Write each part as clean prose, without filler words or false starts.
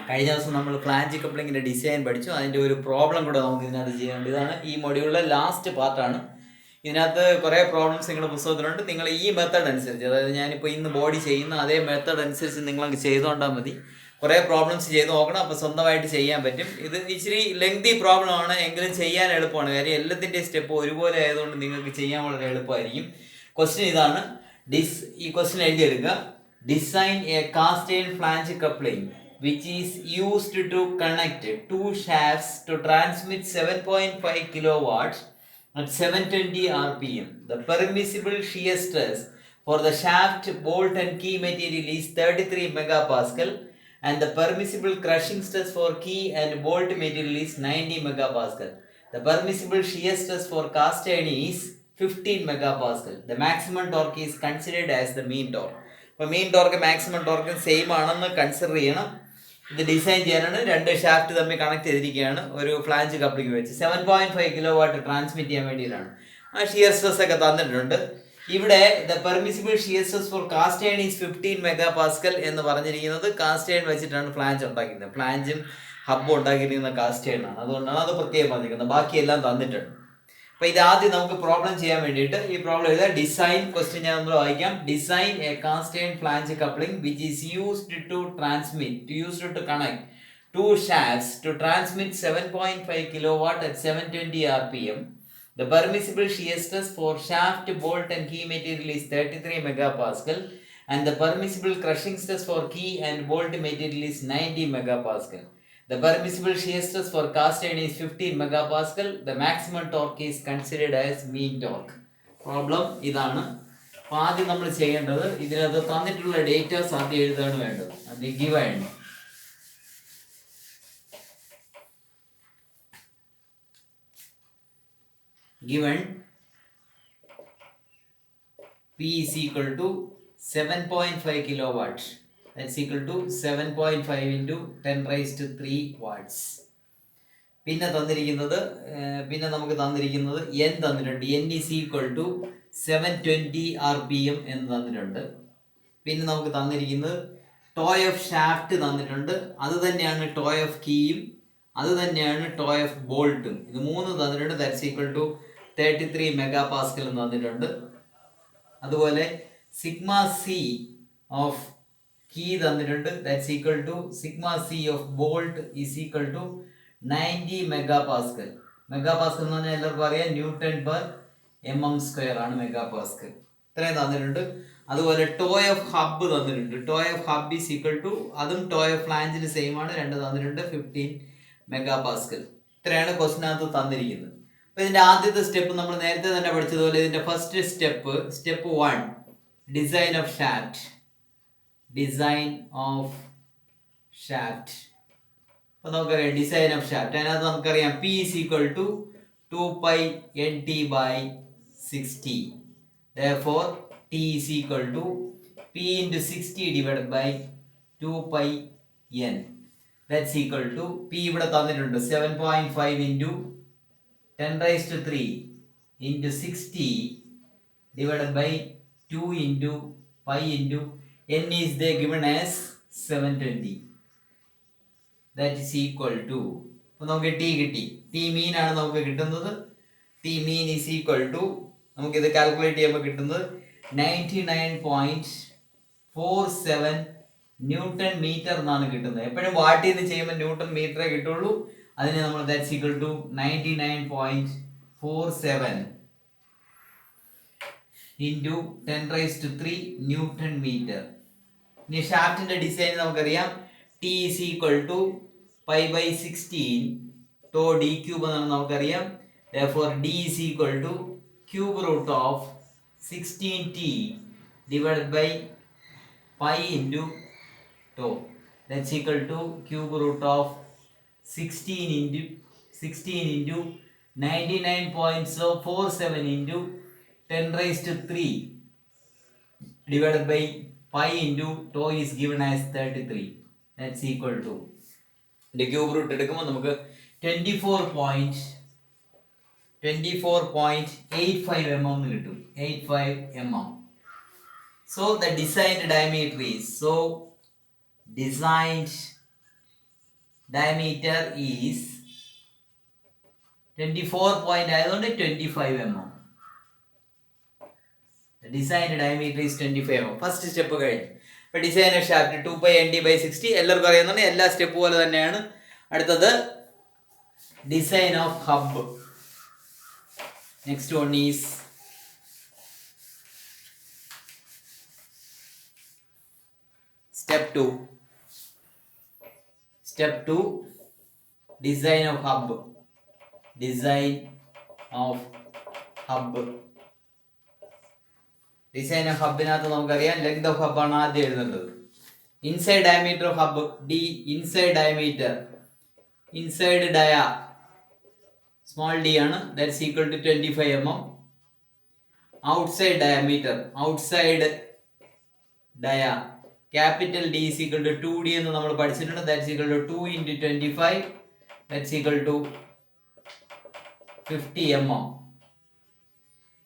കഴിഞ്ഞ ദിവസം നമ്മൾ ഫ്ലാഞ്ച് കപ്ലിങ്ങിൻ്റെ ഡിസൈൻ പഠിച്ചു. അതിൻ്റെ ഒരു പ്രോബ്ലം കൂടെ നമുക്ക് ഇതിനകത്ത് ചെയ്യാനുണ്ട്. ഇതാണ് ഈ മൊഡ്യൂളിലെ ലാസ്റ്റ് പാർട്ടാണ്. ഇതിനകത്ത് കുറേ പ്രോബ്ലംസ് നിങ്ങളുടെ പുസ്തകത്തിലുണ്ട്. നിങ്ങൾ ഈ മെത്തേഡ് അനുസരിച്ച്, അതായത് ഞാനിപ്പോൾ ഇന്ന് ബോഡി ചെയ്യുന്ന അതേ മെത്തേഡ് അനുസരിച്ച് നിങ്ങളങ്ങ് ചെയ്തുകൊണ്ടാൽ മതി. കുറേ പ്രോബ്ലംസ് ചെയ്ത് നോക്കണം, അപ്പോൾ സ്വന്തമായിട്ട് ചെയ്യാൻ പറ്റും. ഇത് ഇച്ചിരി ലെങ്തി പ്രോബ്ലമാണ്, എങ്കിലും ചെയ്യാൻ എളുപ്പമാണ്. കാര്യം എല്ലാത്തിൻ്റെയും സ്റ്റെപ്പ് ഒരുപോലെ ആയതുകൊണ്ട് നിങ്ങൾക്ക് ചെയ്യാൻ വളരെ എളുപ്പമായിരിക്കും. ക്വസ്റ്റ്യൻ ഇതാണ്. ഈ ക്വസ്റ്റ്യൻ എഴുതിയെടുക്കുക. Design a cast iron flange coupling which is used to connect two shafts to transmit 7.5 kilowatts at 720 rpm. The permissible shear stress for the shaft, bolt and key material is 33 megapascal and the permissible crushing stress for key and bolt material is 90 megapascal. The permissible shear stress for cast iron is 15 megapascal. The maximum torque is considered as the mean torque. അപ്പോൾ മീൻ torque maximum ടോർക്കും same ആണെന്ന് consider ചെയ്യണം. ഇത് design ചെയ്യാനാണ്. രണ്ട് shaft തമ്മിൽ connect ചെയ്തിരിക്കുകയാണ് ഒരു flange coupling വെച്ച്. 7.5 kW ട്രാൻസ്മിറ്റ് ചെയ്യാൻ വേണ്ടിയിട്ടാണ്. ആ ഷിയർ സ്ട്രെസ് ഒക്കെ തന്നിട്ടുണ്ട്. ഇവിടെ the permissible shear stress for cast iron is 15 megapascal എന്ന് പറഞ്ഞിരിക്കുന്നത് കാസ്റ്റ് അയൺ വെച്ചിട്ടാണ് ഫ്ലാഞ്ച് ഉണ്ടാക്കുന്നത്. ഫ്ലാഞ്ചും ഹബ്ബും ഉണ്ടാക്കിയിരിക്കുന്ന കാസ്റ്റ് അയൺ ആണ്. അതുകൊണ്ടാണ് അത് പ്രത്യേകം പറഞ്ഞിരിക്കുന്നത്. ബാക്കിയെല്ലാം തന്നിട്ടുണ്ട്. അപ്പോൾ ഇത് ആദ്യം നമുക്ക് പ്രോബ്ലം ചെയ്യാൻ വേണ്ടിയിട്ട് ഈ പ്രോബ്ലം എഴുതാം. ഡിസൈൻ ക്വസ്റ്റ്യൻ ഞാൻ നമ്മൾ വായിക്കാം. Design a cast iron flange coupling which is used to connect two shafts to transmit 7.5 kilowatt at 720 rpm. The permissible shear stress for shaft, bolt and key material is 33 megapascal and the permissible crushing stress for key and bolt material is 90 megapascal. The permissible shear stress for cast iron is 15 megapascal. The maximum torque is considered as mean torque. Problem ഇതാണ്. അപ്പോൾ ആദ്യം നമ്മൾ ചെയ്യേണ്ടത് ഇതിനകത്ത് തന്നിട്ടുള്ള datas ആദ്യം എഴുതാണ് വേണ്ടത്. അത് given P is equal to 7.5 kilowatts. That's equal to 7.5 into 10 raised to 3 watts. പിന്നെ നമുക്ക് തന്നിരിക്കുന്നത് n തന്നിട്ടുണ്ട്. n is equal to 720 rpm എന്ന് തന്നിട്ടുണ്ട്. പിന്നെ നമുക്ക് തന്നിരിക്കുന്നത് ടോയ് ഓഫ് ഷാഫ്റ്റ് തന്നിട്ടുണ്ട്. അത് തന്നെയാണ് ടോയ് ഓഫ് കീയും അത് തന്നെയാണ് ടോയ് ഓഫ് ബോൾട്ടും. ഇത് മൂന്ന് തന്നിട്ടുണ്ട്. ദാറ്റ്സ് ഈക്വൽ ടു 33 megapascal എന്ന് തന്നിട്ടുണ്ട്. അതുപോലെ സിഗ്മ സി ഓഫ് കീ തന്നിട്ടുണ്ട്. That's equal to sigma C of bolt is equal to 90 megapascal. Megapascal എന്ന് പറഞ്ഞാൽ എല്ലാവർക്കും അറിയാം ന്യൂട്ടൺ പെർ mm² ആണ് മെഗാപാസ്കൽ. ഇത്രയും തന്നിട്ടുണ്ട്. അതുപോലെ ടോയ് ഓഫ് ഹബ്ബ് തന്നിട്ടുണ്ട്. Tau of hub is equal to, അതും ടോയ് ഓഫ് ഫ്ലാഞ്ചിന് സെയിം ആണ്, രണ്ട് തന്നിട്ടുണ്ട്, 15 megapascal. ഇത്രയാണ് ക്വസ്റ്റിനകത്ത് തന്നിരിക്കുന്നത്. അപ്പോൾ ഇതിൻ്റെ ആദ്യത്തെ സ്റ്റെപ്പ് നമ്മൾ നേരത്തെ തന്നെ പഠിച്ചതുപോലെ ഇതിൻ്റെ first step 1 design of shaft. അപ്പോൾ നമുക്കറിയാം ഡിസൈൻ ഓഫ് ഷാഫ്റ്റ്. അതിനകത്ത് നമുക്കറിയാം P is equal to 2pi nt by 60. Therefore T is equal to P into 60 divided by 2pi n. That's equal to P ഇവിടെ തന്നിട്ടുണ്ട് 7.5 into 10 raised to 3 into 60 divided by 2 into pi into n is there given as 720. That is equal to, അപ്പോൾ നമുക്ക് T കിട്ടി. T mean ആണ് നമുക്ക് കിട്ടുന്നത്. T mean is equal to, നമുക്കിത് calculate ചെയ്യുമ്പോൾ കിട്ടുന്നത് 99.47 ന്യൂട്ടൺ മീറ്റർ എന്നാണ് കിട്ടുന്നത്. എപ്പോഴും വാട്ടിൽ നിന്ന് ചെയ്യുമ്പോൾ ന്യൂട്ടൺ മീറ്ററേ കിട്ടുള്ളൂ. അതിന് നമ്മൾ that's equal to 99.47 into 10 raised to 3 newton metre. ഇനി ഷാഫ്റ്റിൻ്റെ ഡിസൈൻ നമുക്കറിയാം. T is equal to pi by 16 tau d cube എന്നാണ് നമുക്കറിയാം. Therefore D is equal to cube root of 16t divided by pi into tau. That's equal to cube root of 16 into 99.47 into 10 raised to 3 divided by pi into tau is given as 33. That's equal to, the cube root എടുക്കുമ്പോൾ നമുക്ക് 24.85 mm എന്ന് കിട്ടും. 85 mm. So the designed diameter is, designed diameter is 24 point ആയതുകൊണ്ട് 25 mm. The design diameter is 25 mm. First step കഴിഞ്ഞു. ഇപ്പോൾ designer shaft 2π/ND/60 എല്ലാവർക്കും അറിയുന്നുണ്ട്. എല്ലാ സ്റ്റെപ്പ് പോലെ തന്നെയാണ്. അടുത്തത് design of hub. Next one is step 2. Step 2, design of hub. Design of hub. Design of ഹബിനകത്ത് നമുക്കറിയാം ലെങ്ത് ഓഫ് ഹബ് ആണ് ആദ്യം എഴുതേണ്ടത്. Inside diameter of hub d. Inside diameter, inside dia small d ആണ്, that's equal to 25 mm. Outside diameter, outside dia capital D is equal to 2d എന്ന് നമ്മൾ പഠിച്ചിട്ടുണ്ട്. That's equal to 2 × 25, that's equal to 50 mm.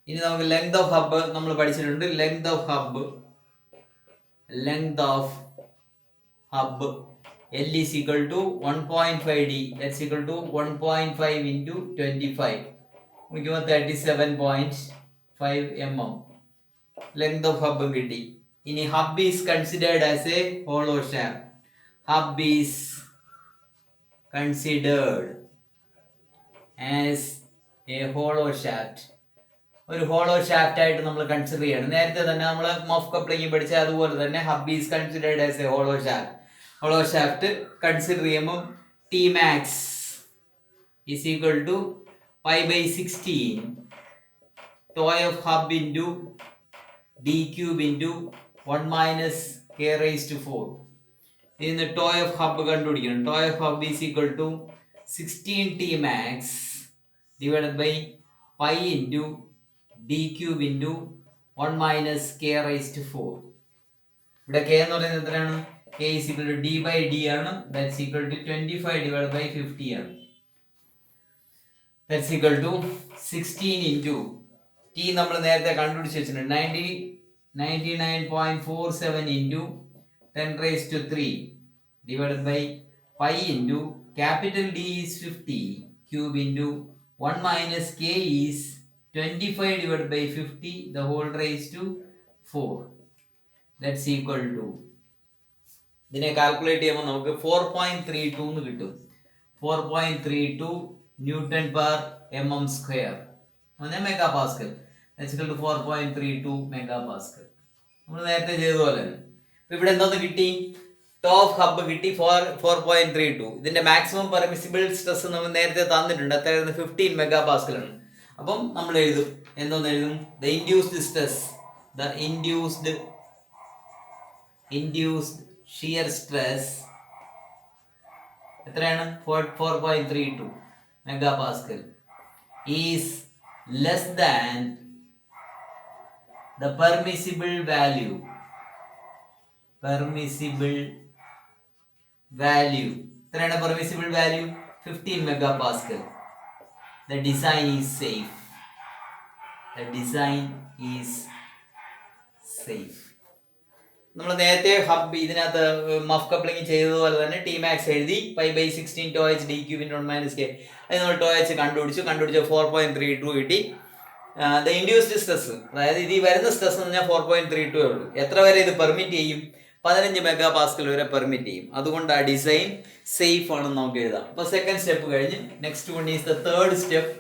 ഇനി നമുക്ക് length of hub നമ്മൾ പഠിച്ചിട്ടുണ്ട്. Length of hub L is equal to 1.5d, that's equal to 1.5 into 25, നമുക്ക് 37.5 mm length of hub കിട്ടി. ഇനി hub is considered as a hollow shaft. Hub is considered as a hollow shaft. ഒരു hollow shaft ആയിട്ട് നമ്മൾ consider ചെയ്യണം. നേരത്തെ തന്നെ നമ്മൾ മഫ് കപ്ലിംഗ് പഠിച്ച അതുപോലെ തന്നെ hub is considered as a hollow shaft. Hollow shaft consider ചെയ്യുമ്പോൾ T max is equal to π/16 tau of hub into d cube into 1 - k⁴. ഇതിന് ടോയ് ഓഫ് ഹബ് കണ്ടുപിടിക്കണം. Tau of hub is equal to 16t max divided by π into d cube into 1 - k⁴. ഇവിടെ k എന്ന് പറയുന്നത് എത്രയാണ്? k is equal to d/d ആണ്. That's equal to 25 divided by 50 ആണ്. That's equal to 16 into t നമ്മൾ നേരത്തെ കണ്ടുപിടിച്ച് വെച്ചിട്ടുണ്ട്. 99.47 into 10⁻³ divided by pi into capital D is 50 cube into 1 - k is 25 divided by 50 the whole raised to 4. That's equal to, ഇതിനെ calculate ചെയ്യുമ്പോൾ നമുക്ക് 4.32 എന്ന് കിട്ടും. 4.32 newton per mm², mega Pascal. That's equal to 4.32 mega Pascal. നമ്മൾ നേരത്തെ ചെയ്തതുപോലെ തന്നെ. ഇപ്പൊ ഇവിടെ എന്തോന്ന് കിട്ടി? ടോപ്പ് ഹബ് കിട്ടി 4.32. ഇതിന്റെ മാക്സിമം പെർമിസിബിൾ സ്ട്രെസ് നമ്മൾ നേരത്തെ തന്നിട്ടുണ്ട്. അതായത് 15 മെഗാ പാസ്കൽ ആണ്. അപ്പം നമ്മൾ എഴുതും, എന്തോന്ന് എഴുതും? The induced stress, the induced shear stress എത്രയാണ്? 4.32 mega Pascal is less than the permissible value എത്രയാണ് permissible value? 15 megapascal. The design is safe. നമ്മൾ നേരത്തെ ഹബ് ഇതിനകത്ത് മഫ് കപ്ലിംഗ് ചെയ്തതുപോലെ തന്നെ ടി മാക്സ് എഴുതി π/16 ടോയച്ച് d cube into 1 - k. അത് നമ്മൾ ടോയച്ച് കണ്ടുപിടിച്ചു 4.32 കിട്ടി. ദ ഇൻഡ്യൂസ്ഡ് സ്ട്രെസ്, അതായത് ഇത് വരുന്ന സ്ട്രെസ് എന്ന് പറഞ്ഞാൽ 4.32 ഉള്ളൂ. എത്ര വരെ ഇത് പെർമിറ്റ് ചെയ്യും? 15 മെഗാ പാസ്കൽ വരെ പെർമിറ്റ് ചെയ്യും. അതുകൊണ്ട് ആ ഡിസൈൻ സേഫ് ആണെന്ന് നമുക്ക് എഴുതാം. അപ്പോൾ സെക്കൻഡ് സ്റ്റെപ്പ് കഴിഞ്ഞ് next one is the third step.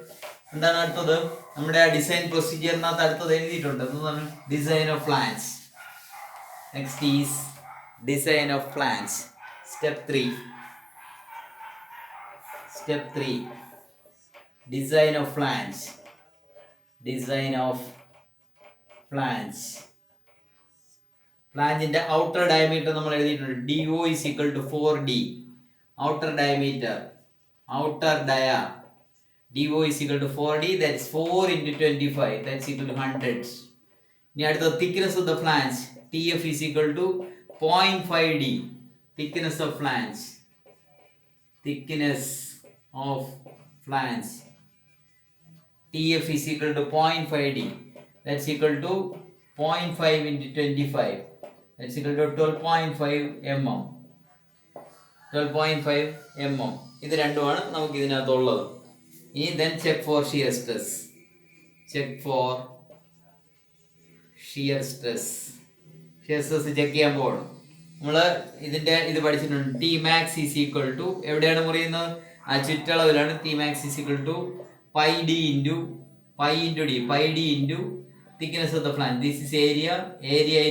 എന്താണ് അടുത്തത്? നമ്മുടെ ആ ഡിസൈൻ പ്രൊസീജിയറിനകത്ത് അടുത്തത് എഴുതിയിട്ടുണ്ട്. എന്താണ്? Design of flange. Next is design of flange. Step 3 design of flange. ഫ്ലാഞ്ചിന്റെ ഔട്ടർ ഡയമീറ്റർ നമ്മൾ എഴുതിയിട്ടുണ്ട്. DO is equal to 4D. Outer diameter, outer dia DO is equal to 4D, that's 4 into 25, that's equal to 100. ഇനി അടുത്ത thickness of the flange. TF is equal to 0.5D. thickness of flange TF is equal to 0.5D, that's equal to 0.5 into 25, that's equal to 12.5 mm. 12.5 mm. ഇത് രണ്ടുമാണ് നമുക്ക് ഇതിനകത്തുള്ളത്. ഇനി then check for shear stress. Check for shear stress. Shear stress check ചെയ്യാൻ പോകണം. നമ്മൾ ഇതിന്റെ ഇത് പഠിച്ചിട്ടുണ്ട്. T max is equal to എവിടെയാണ് മുറിയുന്നത്? ആ ചുറ്റളവിലാണ്. T max is equal to pi d into thickness of the flange. This is area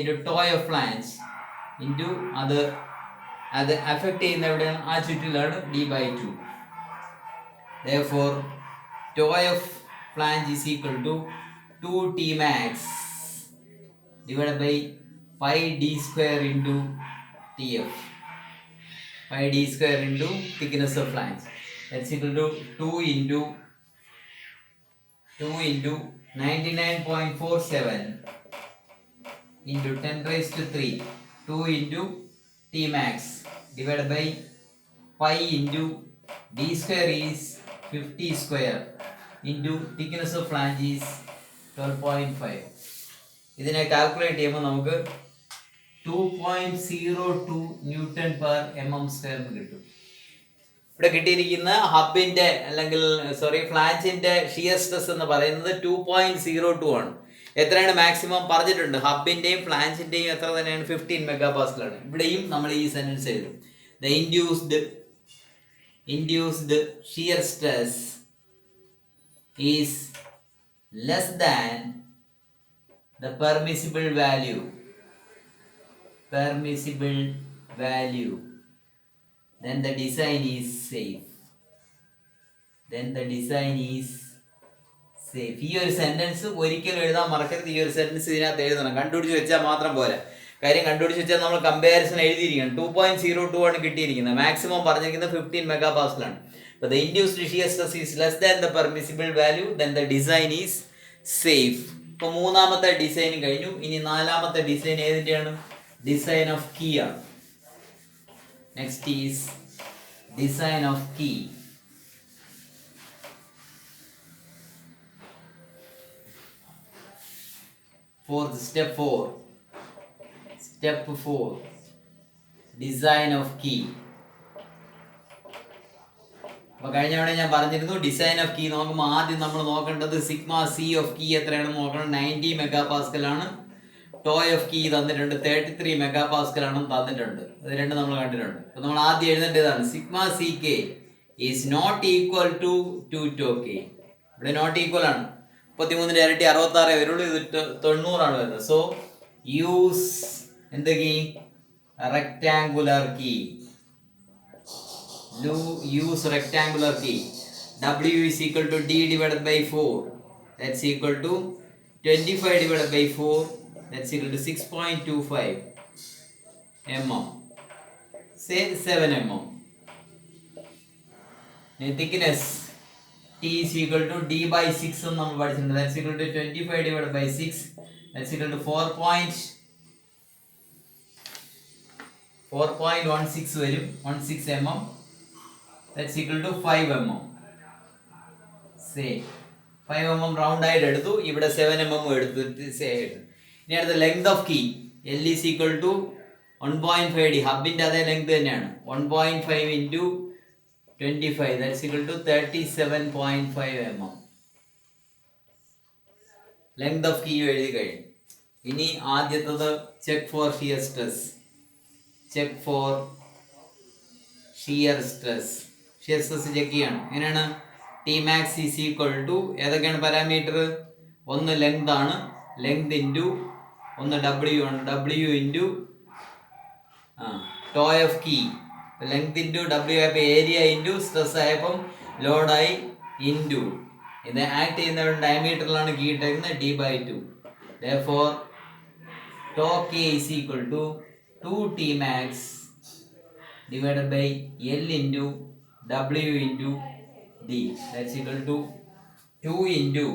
into toe of flange into അത് affect ചെയ്യുന്ന എവിടെയാണ്? ആ ചുറ്റിലാണ് d/2. Therefore toe of flange is equal to 2T max divided by pi d square into TF. Pi d square into thickness of flange. That's equal to 2 into 99.47 into 10 raised to 3. 2 into T max divided by pi into d square is 50 square into thickness of flange is 12.5. ഇതിനെ calculate ചെയ്യുമ്പോൾ നമുക്ക് 2.02 newton per mm square കിട്ടും. ഇവിടെ കിട്ടിയിരിക്കുന്ന ഹബിന്റെ അല്ലെങ്കിൽ ഫ്ലാഞ്ചിന്റെ shear stress എന്ന് പറയുന്നത് 2.02 ആണ്. എത്രയാണ് മാക്സിമം പറഞ്ഞിട്ടുണ്ട്? ഹബിന്റെയും ഫ്ലാഞ്ചിന്റെയും എത്ര തന്നെയാണ്? 15 MPa ആണ്. ഇവിടെയും നമ്മൾ ഈ സെന്റൻസ് എഴുതും. The induced shear stress is less than the permissible value, then the design is safe. ഈ ഒരു സെന്റൻസ് ഒരിക്കലും എഴുതാൻ മറക്കരുത്. ഈ ഒരു സെന്റൻസ് ഇതിനകത്ത് എഴുതണം. കണ്ടുപിടിച്ച് വെച്ചാൽ മാത്രം പോരാ. കാര്യം കണ്ടുപിടിച്ച് വെച്ചാൽ നമ്മൾ കമ്പാരിസൺ എഴുതിയിരിക്കണം. 2.02 ആണ് കിട്ടിയിരിക്കുന്നത്. മാക്സിമം പറഞ്ഞിരിക്കുന്നത് 15 MPa ആണ്. But the induced shear stress is less than the permissible value, then the design is safe. ഇപ്പോൾ മൂന്നാമത്തെ ഡിസൈൻ കഴിഞ്ഞു. ഇനി നാലാമത്തെ ഡിസൈൻ ഏതിൻ്റെയാണ്? ഡിസൈൻ ഓഫ് കീ ആണ്. Next is design of key. Step 4 design of key. അപ്പോൾ കഴിഞ്ഞ തവണ ഞാൻ പറഞ്ഞിരുന്നു ഡിസൈൻ ഓഫ് കീ നോക്കുമ്പോൾ ആദ്യം നമ്മൾ നോക്കേണ്ടത് സിഗ്മ സി ഓഫ് കീ എത്രയാണെന്ന് നോക്കണം. 90 MPa ആണ്. ടോ ഓഫ് കീ തന്നിട്ടുണ്ട് 33 MPa ആണെന്ന് തന്നിട്ടുണ്ട്. അത് രണ്ട് നമ്മൾ കണ്ടിട്ടുണ്ട്. അപ്പോൾ നമ്മൾ ആദ്യം എഴുതേണ്ടതാണ് sigma C K is not equal to 2 K. ഇവിടെ നോട്ട് ഈക്വൽ ആണ്. 33 ഇരട്ടി 66 വരുള്ളൂ. ഇത് 90 ആണ് വരുന്നത്. സോ യൂസ് എന്ത് key? Rectangular key. Use rectangular key. W is equal to D divided by 4. That's equal to 25 divided by 4. That's equal to 6.25 mm. Say 7 mm. Now thickness T is equal to D by 6 എന്ന് നമ്മൾ പഠിച്ചിട്ടുണ്ട്. That's equal to 25 divided by 6. That's equal to 4.16 വരും. 16 mm. That's equal to 5 mm. Say 5 mm round ആയിട്ട് എടുത്തു. ഇവിടെ 7 mm എടുത്തിട്ട് ഇനി അടുത്ത length of key. L is equal to 1.5D. ഹബിന്റെ അതേ ലെങ്ത് തന്നെയാണ്. 1.5 into 25. That's equal to 37.5 mm. Length of key എഴുതി കഴിഞ്ഞു. ഇനി ആദ്യത്തത് check for shear stress. Shear stress check ചെയ്യണം. എങ്ങനെയാണ്? T max is equal to ഏതൊക്കെയാണ് പാരാമീറ്റർ? ഒന്ന് ലെങ്ത് ആണ്. ലെങ്ത് ഇൻറ്റു ഒന്ന് ഡബ്ല്യു ആണ്. W into tau of key. Length into W ആയപ്പോൾ ഏരിയ ഇൻറ്റു സ്ട്രെസ് ആയപ്പം ലോഡായി ഇൻറ്റു ഇത് ആക്ട് ചെയ്യുന്ന ഡയമീറ്ററിലാണ് കീ ഇട്ടേക്കുന്നത് D/2. Therefore tau K is equal to 2T max divided by L into W into D. That's equal to 2 into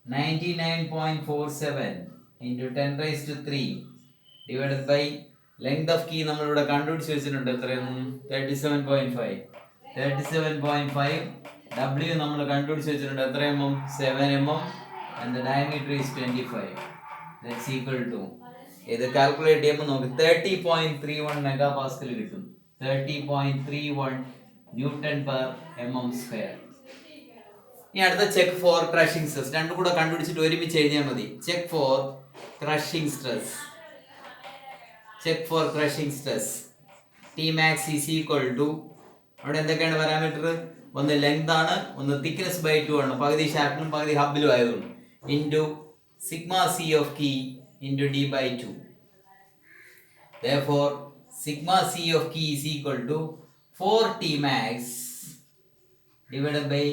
99.47 into 10 raised to 3 divided by length of key നമ്മളിവിടെ കണ്ടുപിടിച്ച് വെച്ചിട്ടുണ്ട്. എത്രയാണ്? 37.5. W നമ്മൾ കണ്ടുപിടിച്ച് വെച്ചിട്ടുണ്ട്. എത്ര mm? 7 mm and the diameter is 25. That's equal to ഇത് calculate ചെയ്യുമ്പോൾ നമുക്ക് 30.31 MPa കിട്ടും. 30.31 ന്യൂട്ടൺ പെർ mm². ഇനി അടുത്ത ചെക്ക് ഫോർ ക്രഷിംഗ് സ്ട്രെസ്. രണ്ടും കൂടെ കണ്ടുപിടിച്ചിട്ട് ഒരുമിച്ച് എഴുതിയാൽ മതി. Check for crushing stress. Check for crushing stress. Tmax is equal to, അവിടെ എന്തൊക്കെയാണ് പാരാമീറ്റർ? ഒന്ന് ലെങ്ത് ആണ്, ഒന്ന് തിക്നെസ് ബൈ 2 ആണ്, പകുതി ഷാഫ്റ്റിലും പകുതി ഹബിലും ആയതുകൊണ്ട്, into sigma C of key into D by 2. Therefore, sigma c of key is equal to 4 Tmax divided by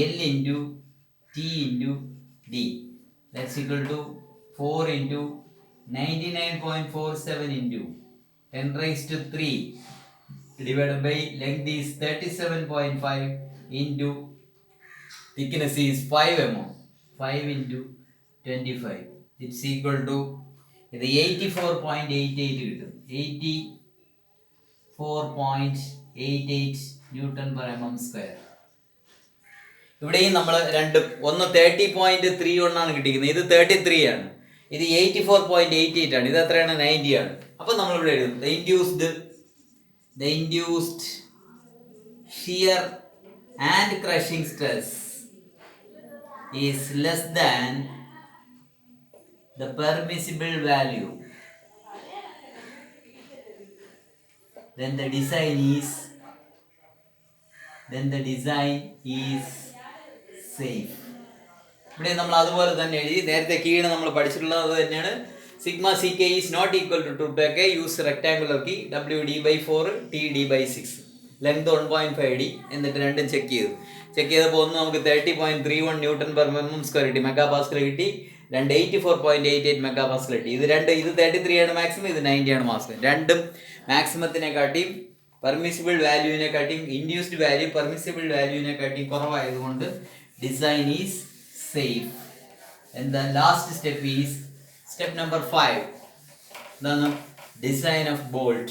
L into T into D. That's equal to 4 into 99.47 into 10 raised to 3 divided by length is 37.5 into thickness is 5 mm. 5 into 25. It's equal to ഇത് 84.88 കിട്ടും. 84.88 newton per mm². ഇവിടെയും നമ്മൾ രണ്ടും, ഒന്ന് 30.31 ആണ് കിട്ടിയിരിക്കുന്നത്, ഇത് 33 ആണ്, ഇത് 84.88 ആണ്, ഇത് എത്രയാണ്? 90 ആണ്. അപ്പൊ നമ്മൾ ഇവിടെ എഴുതും the induced shear and crushing stress is less than the permissible value, then the design is safe. ഇവിടെ നമ്മൾ അതുപോലെ തന്നെ എഴുതി. നേരത്തെ കീഴ് നമ്മൾ പഠിച്ചിട്ടുള്ളത് അത് തന്നെയാണ്. Sigma C K is not equal to 2 use rectangular key WD/4 TD/6, length 1.5D. എന്നിട്ട് രണ്ടും ചെക്ക് ചെയ്തപ്പോൾ ഒന്ന് നമുക്ക് 30.31 ന്യൂട്ടൺ പെർ mm² കിട്ടി, മെഗാപാസ്കൽ കിട്ടി. 84.88 മെഗാപാസ്കൽ കിട്ടി. ഇത് 33 ആണ് മാക്സിമം, ഇത് 90 ആണ് മാക്സിമം. രണ്ടും മാക്സിമത്തിനെ കാട്ടിയും പെർമിസിബിൾ വാല്യൂവിനെ കാട്ടിയും ഇൻഡ്യൂസ്ഡ് വാല്യൂ പെർമിസിബിൾ വാല്യൂവിനെ കാട്ടിയും കുറവായതുകൊണ്ട് design is safe. And the last step is step number 5. The design of bolt.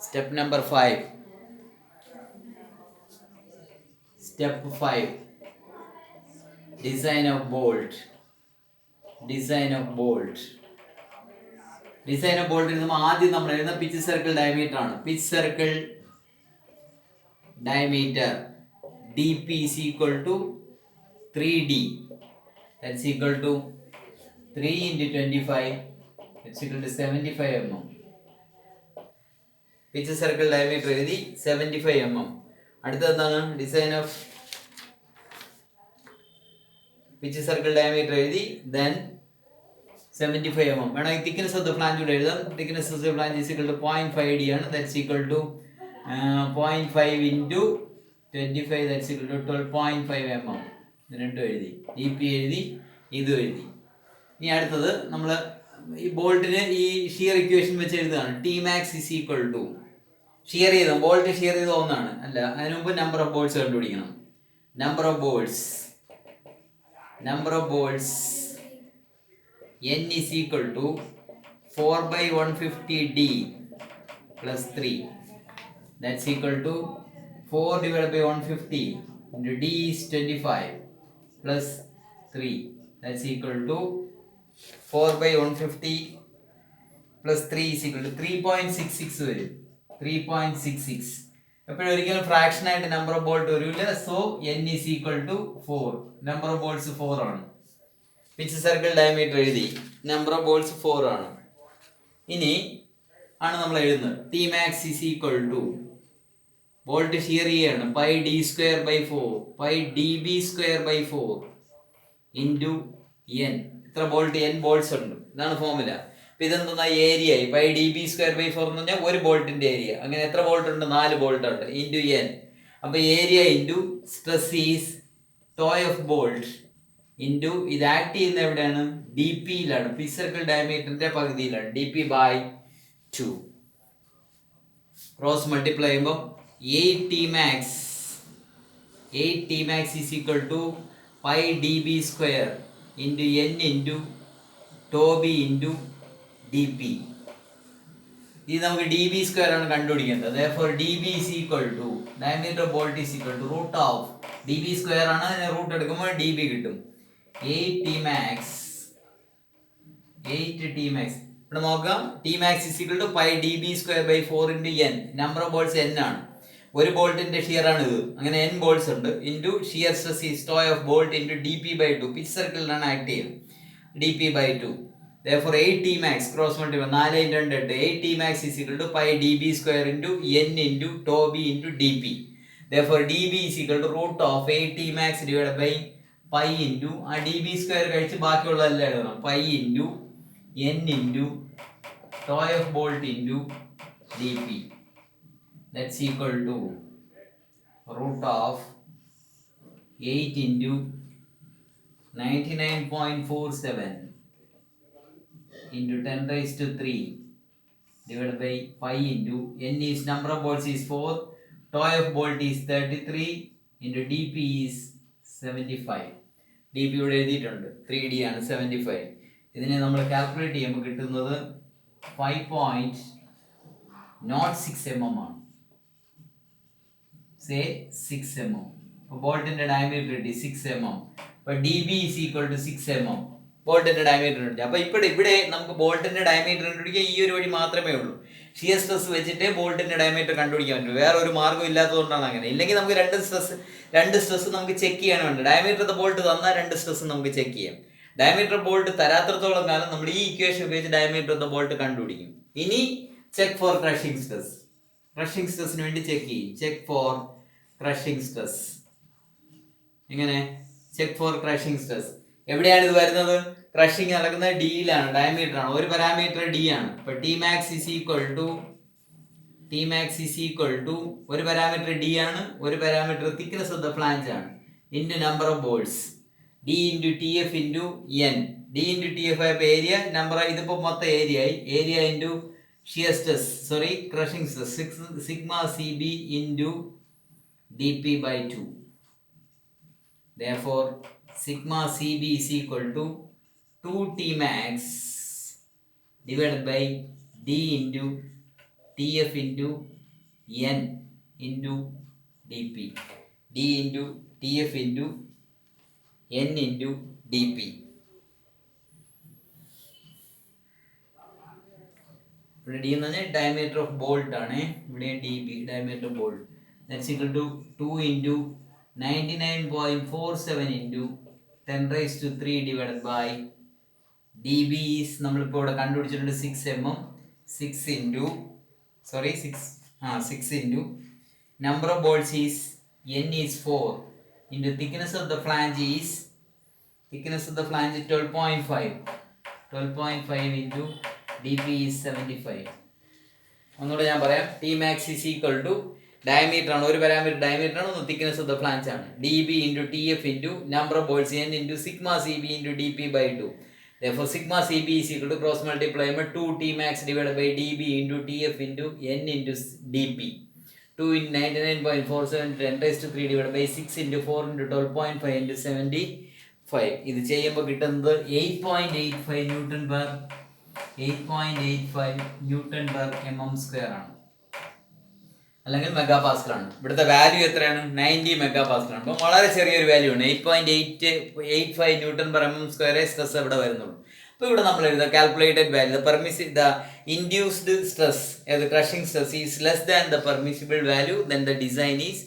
Step number 5. Step 5. Design of bolt. Design of bolt. Design of bolt is ആദ്യം നമ്മൾ എഴുതുന്ന pitch circle diameter ആണ്. Pitch circle diameter dp is equal to 3d. That's equal to 3 into 25. That's equal to 75 mm. Pitch circle diameter എഴുതി 75 mm. അടുത്തതാണ് design of pitch circle diameter എഴുതി, then 75 mm. വേണമെങ്കിൽ thickness of the flange കൂടെ എഴുതാം. thickness of the flange is equal to 0.5d ആണ്. That's equal to 0.5 into 25, that's equal to 12.5 mm. ഇത് രണ്ടും എഴുതി, dp എഴുതി, ഇതും എഴുതി. ഇനി അടുത്തത് നമ്മൾ ഈ ബോൾട്ടിന് ഈ ഷിയർ ഇക്വേഷൻ വെച്ച് എഴുതുകയാണ്. Tmax is equal to, shear ചെയ്ത ബോൾട്ട് ഷിയർ ചെയ്ത ഒന്നാണ് അല്ല, അതിന് മുമ്പ് നമ്പർ ഓഫ് ബോൾട്ട്സ് കണ്ടുപിടിക്കണം. Number of bolts n is equal to 4/150d plus 3. That's equal to 4 divided by 150 into d is 25 plus 3. That's equal to 4/150 plus 3 is equal to 3.66 വരും. 3.66. എപ്പോഴും ഒരിക്കലും ഫ്രാക്ഷൻ ആയിട്ട് നമ്പർ ഓഫ് ബോൾട്ട് വരില്ല. So n is equal to 4. Number of bolts 4 ആണ്. Pitch circle diameter എഴുതി, number of bolts 4 ആണ്. ഇനി ആണ് നമ്മൾ എഴുതുന്നത് Tmax is equal to, bolt shear ചെയ്യാണ്, πd²/4 πdb²/4 ഇൻറ്റു n. ഇത്ര ബോൾട്ട് n ബോൾട്ട്സ് ഉണ്ട്, ഇതാണ് ഫോർമുല. അപ്പം ഇതെന്താ ഏരിയ ആയി. πdb²/4 എന്ന് പറഞ്ഞാൽ ഒരു ബോൾട്ടിന്റെ ഏരിയ. അങ്ങനെ എത്ര ബോൾട്ട് ഉണ്ട്? 4 ബോൾട്ട് ഉണ്ട്, ഇൻറ്റു n. അപ്പം area into stress is tau of bolt into ഇത് ആക്ട് ചെയ്യുന്ന എവിടെയാണ്? dp-യിലാണ്, പിച്ച് സർക്കിൾ ഡയമീറ്ററിന്റെ പകുതിയിലാണ്, dp/2. ക്രോസ് മൾട്ടിപ്ലൈ ചെയ്യുമ്പോൾ 8 Tmax is equal to πdb² into n into tau b into dp. ഇത് നമുക്ക് db² ആണ് കണ്ടുപിടിക്കേണ്ടത്. Therefore db is equal to, diameter of bolt is equal to root of db² ആണ്, അതിനെ root എടുക്കുമ്പോൾ db കിട്ടും. 8 Tmax ഇവിടെ നോക്കാം, T max is equal to pi D B square by 4 into N. Number of bolts N ആണ്. ഒരു ബോൾട്ടിന്റെ shear ആണ് ഇത്. അങ്ങനെ n ബോൾസ് ഉണ്ട്. Into shear stress is tau of bolt into D P by 2. Pitch സർക്കിളിലാണ് act ചെയ്യുന്നത്. D P by 2. Therefore 8 T max cross multiply 4 into 8 8 T max is equal to pi dB square into n into tau b into dp. Therefore dB is equal to root of 8 T max divided by pi into dB square കഴിച്ച് ബാക്കിയുള്ളതെല്ലാം എഴുതണം. pi into n into tau of bolt into dp. That's equal to root of 8 into 99.47 into 10 raised to 3 divided by pi into n is number of bolts is 4, tau of bolt is 33 into dp is 75. dp ഇവിടെ എഴുതിയിട്ടുണ്ട്, 3d ആണ്, 75. ഇതിനെ നമ്മൾ calculate ചെയ്യുമ്പോൾ കിട്ടുന്നത് 5.06 mm ആണ്. Say 6 mm. അപ്പോൾ ബോൾട്ടിന്റെ diameter കിട്ടി 6 mm. അപ്പോൾ db is equal to 6 mm. ബോൾട്ടിന്റെ diameter ഉണ്ട്. അപ്പോൾ ഇവിടെ നമുക്ക് ബോൾട്ടിന്റെ ഡയമീറ്റർ കണ്ടുപിടിക്കാൻ ഈ ഒരു വഴി മാത്രമേ ഉള്ളൂ. ഷിയർ സ്ട്രെസ് വെച്ചിട്ടേ ബോൾട്ടിന്റെ ഡയമീറ്റർ കണ്ടുപിടിക്കാൻ പറ്റും. വേറെ ഒരു മാർഗ്ഗം ഇല്ലാത്തതുകൊണ്ടാണ് അങ്ങനെ. ഇല്ലെങ്കിൽ നമുക്ക് രണ്ട് സ്ട്രെസ് നമുക്ക് ചെക്ക് ചെയ്യാൻ വേണ്ട. ഡയമീറ്റർ ബോൾട്ട് തന്നാൽ 2 സ്ട്രെസ് നമുക്ക് ചെക്ക് ചെയ്യാം. ഡയമീറ്റർ ബോൾട്ട് തരാത്രത്തോളം കാലം നമ്മൾ ഈ ഇക്വേഷൻ ഉപയോഗിച്ച് ഡയമീറ്റർ ബോൾട്ട് കണ്ടുപിടിക്കും. ഇനി check for crushing stress. Crushing സ്ട്രെസ്സിന് വേണ്ടി ചെക്ക് ചെയ്യും. Check for crushing stress. എങ്ങനെ ചെക്ക് ഫോർ ക്രഷിംഗ് സ്ട്രെസ്? എവിടെയാണ് ഇത് വരുന്നത്? ക്രഷിംഗ് നടക്കുന്നത് ഡിയിലാണ്, ഡയമീറ്റർ ആണ്. ഒരു പാരാമീറ്റർ ഡി ആണ്. അപ്പൊ T max is equal to ഒരു പാരാമീറ്റർ ഡി ആണ്, ഒരു parameter thickness of the flange ആണ്, into number of bolts D into T F into N. D into T F ആയപ്പോൾ ഏരിയ നമ്പർ, ഇതിപ്പോ മൊത്തം ഏരിയ ആയി. Area into shear stress, sorry crushing stress, sigma C B into D P by 2. Therefore sigma cb is equal to 2t max divided by d into tf into n into dp. d into tf into n into dp. ഇവിടെ D എന്ന് പറഞ്ഞാൽ diameter of bolt ആണ്. ഇവിടെ D B diameter of bolt. That's equal to 2 into 99.47 into 10 raised to 3 divided by dB is നമ്മളിപ്പോൾ ഇവിടെ കണ്ടുപിടിച്ചിട്ടുണ്ട് 6 mm. 6 into number of bolts is n is 4 into thickness of the flange is 12.5 into dP is 75. ഒന്നുകൂടെ ഞാൻ പറയാം. T max is equal to diameter ആണ്, ഒരു parameter diameter ആണ്, ഒന്ന് thickness of the flange ആണ്. D B into T F into number of bolts N into sigma C B into D P by 2. Therefore sigma cb is equal to cross multiply 2t max divided by db into tf into n into dp. 2 into 99.47 10 raised to 3 divided by 6 into 4 into 12.5 into 75. ഇത് ചെയ്യുമ്പോൾ കിട്ടുന്നത് 8.85 newton per mm square ആണ്, അല്ലെങ്കിൽ mega Pascal ആണ്. ഇവിടുത്തെ value എത്രയാണ്? 90 mega Pascal ആണ്. അപ്പം വളരെ ചെറിയൊരു വാല്യൂ ആണ്. 8.85 newton per mm square stress ഇവിടെ വരുന്നുള്ളൂ. അപ്പോൾ ഇവിടെ നമ്മൾ എഴുതുക calculated value. The induced stress, crushing stress is less than the permissible value, then the design is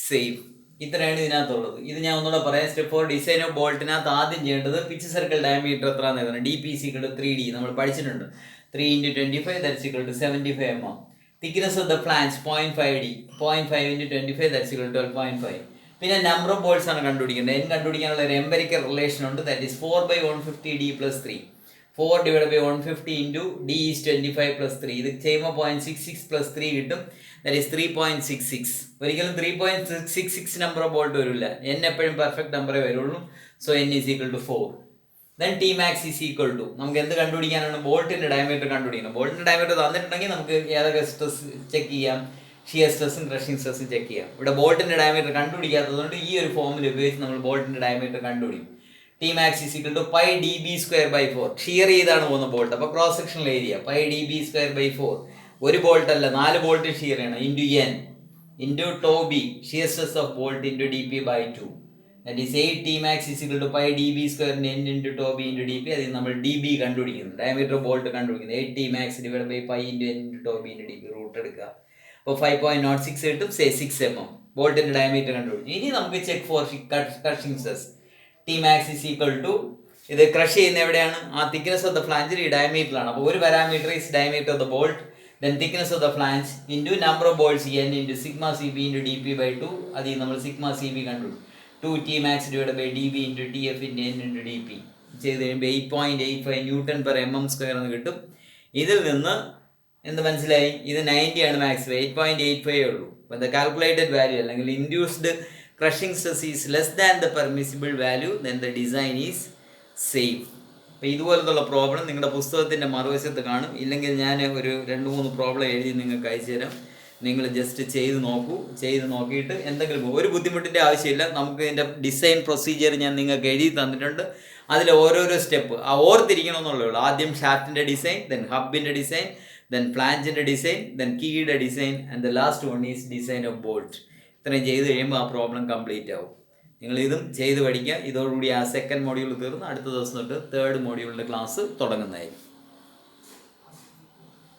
safe. ഇത്രയാണ് ഇതിനകത്തുള്ളത്. ഇത് ഞാൻ ഒന്നുകൂടെ പറയാം. സ്റ്റെപ്പ് ഫോർ ഡിസൈൻ ഓഫ് ബോൾട്ടിനകത്ത് ആദ്യം ചെയ്യേണ്ടത് പിച്ച് സർക്കിൾ ഡയമീറ്റർ എത്രയാണെന്ന് എഴുതണം. ഡി പി സിക്കൾ 3D നമ്മൾ പഠിച്ചിട്ടുണ്ട്. 3 into 25 that's equal to 75 mm. Thickness of the flange 0.5D, 0.5 into 25 that's equal to 12.5. പിന്നെ നമ്പർ ഓഫ് ബോൾസ് ആണ് കണ്ടുപിടിക്കേണ്ടത്. n കണ്ടുപിടിക്കാനുള്ള ഒരു എംപെരിക്കൽ റിലേഷൻ ഉണ്ട്. That is 4/150d + 3. 4 divided by 150 into d is 25 plus 3. ഇത് ചെയ്യുമ്പോൾ 0.66 plus 3 കിട്ടും. That is 3.66. ഒരിക്കലും 3.66 നമ്പർ ഓഫ് ബോൾട്ട് വരില്ല. n എപ്പോഴും പെർഫെക്റ്റ് നമ്പറേ വരുള്ളൂ. So n is equal to 4. Then T max is equal to, നമുക്ക് എന്ത് കണ്ടുപിടിക്കാനാണ്? ബോൾട്ടിന്റെ ഡയമീറ്റർ കണ്ടുപിടിക്കണം. ബോൾട്ടിന്റെ ഡയമീറ്റർ തന്നിട്ടുണ്ടെങ്കിൽ നമുക്ക് ഏതൊക്കെ സ്ട്രെസ് ചെക്ക് ചെയ്യാം? ഷിയർ സ്ട്രെസ്സും ക്രഷിംഗ് സ്ട്രെസ്സും ചെക്ക് ചെയ്യാം. ഇവിടെ ബോൾട്ടിന്റെ ഡയമീറ്റർ കണ്ടുപിടിക്കാത്തതുകൊണ്ട് ഈ ഒരു ഫോമിൽ ഉപയോഗിച്ച് നമ്മൾ ബോൾട്ടിന്റെ ഡയമീറ്റർ കണ്ടുപിടിക്കും. T max is equal to pi dB square by 4. Shear ചെയ്താണ് പോകുന്ന ബോൾട്ട്. അപ്പോൾ cross sectional area pi dB square by 4. ഒരു ബോൾട്ട് അല്ല, 4 ബോൾട്ട് ഷിയർ ചെയ്യണം. Into n into tau B shear stress of bolt into dp by 2. That is 8 T max is equal to pi D B സ്ക്വയറിന് N into tau B into D P. അതിൽ നമ്മൾ D B കണ്ടുപിടിക്കുന്നു, diameter bolt കണ്ടുപിടിക്കുന്നത് 8 T max divide by pi into N into tau B into D P root എടുക്കുക. അപ്പോൾ 5.06 കിട്ടും. 6 mm ബോൾട്ടിൻ്റെ diameter കണ്ടുപിടിച്ചു. ഇനി നമുക്ക് check for crushing stress. T max is equal to, ഇത് ക്രഷ് ചെയ്യുന്ന എവിടെയാണ്? ആ തിക്നെസ് ഓഫ് ദ ഫ്ലാഞ്ചിൽ ഈ ഡയമീറ്ററിലാണ്. അപ്പോൾ ഒരു parameter is diameter of the bolt, then thickness of the flange into number of bolts n into sigma cb into dp by 2. അതിൽ നമ്മൾ sigma cb കണ്ടു 2 t max divided by db into tf into n into dp ചെയ്ത് കഴിയുമ്പോൾ 8.85 newton per mm square എന്ന് കിട്ടും. ഇതിൽ നിന്ന് എന്ത് മനസ്സിലായി? ഇത് 90 ആണ് മാക്സിമം, 8.85 ഉള്ളൂ. അപ്പോൾ ദ കാൽക്കുലേറ്റഡ് വാല്യൂ അല്ലെങ്കിൽ induced crushing stress is less than the permissible value, then the design is safe. അപ്പോൾ ഇതുപോലത്തുള്ള പ്രോബ്ലം നിങ്ങളുടെ പുസ്തകത്തിൻ്റെ മറുവശത്ത് കാണും. ഇല്ലെങ്കിൽ ഞാൻ ഒരു 2-3 പ്രോബ്ലം എഴുതി നിങ്ങൾക്ക് അയച്ചു തരാം. നിങ്ങൾ ജസ്റ്റ് ചെയ്ത് നോക്കൂ. ചെയ്ത് നോക്കിയിട്ട് എന്തെങ്കിലും ഒരു ബുദ്ധിമുട്ടിൻ്റെ ആവശ്യമില്ല. നമുക്ക് ഇതിൻ്റെ ഡിസൈൻ പ്രൊസീജിയർ ഞാൻ നിങ്ങൾക്ക് എഴുതി തന്നിട്ടുണ്ട്. അതിൽ ഓരോരോ സ്റ്റെപ്പ് ഓർത്തിരിക്കണമെന്നുള്ളേ ഉള്ളൂ. ആദ്യം ഷാഫ്റ്റിൻ്റെ ഡിസൈൻ, ദെൻ ഹബിൻ്റെ ഡിസൈൻ, ദെൻ ഫ്ലാഞ്ചിൻ്റെ ഡിസൈൻ, ദെൻ കീയുടെ design, and the last one is design of bolt. ഇത്രയും ചെയ്ത് കഴിയുമ്പോൾ ആ പ്രോബ്ലം കംപ്ലീറ്റ് ആവും. നിങ്ങളിതും ചെയ്ത് പഠിക്കുക. ഇതോടുകൂടി ആ സെക്കൻഡ് മോഡ്യൂൾ തീർന്ന് അടുത്ത ദിവസം തൊട്ട് തേർഡ് മോഡ്യൂളിൻ്റെ ക്ലാസ് തുടങ്ങുന്നതായിരിക്കും.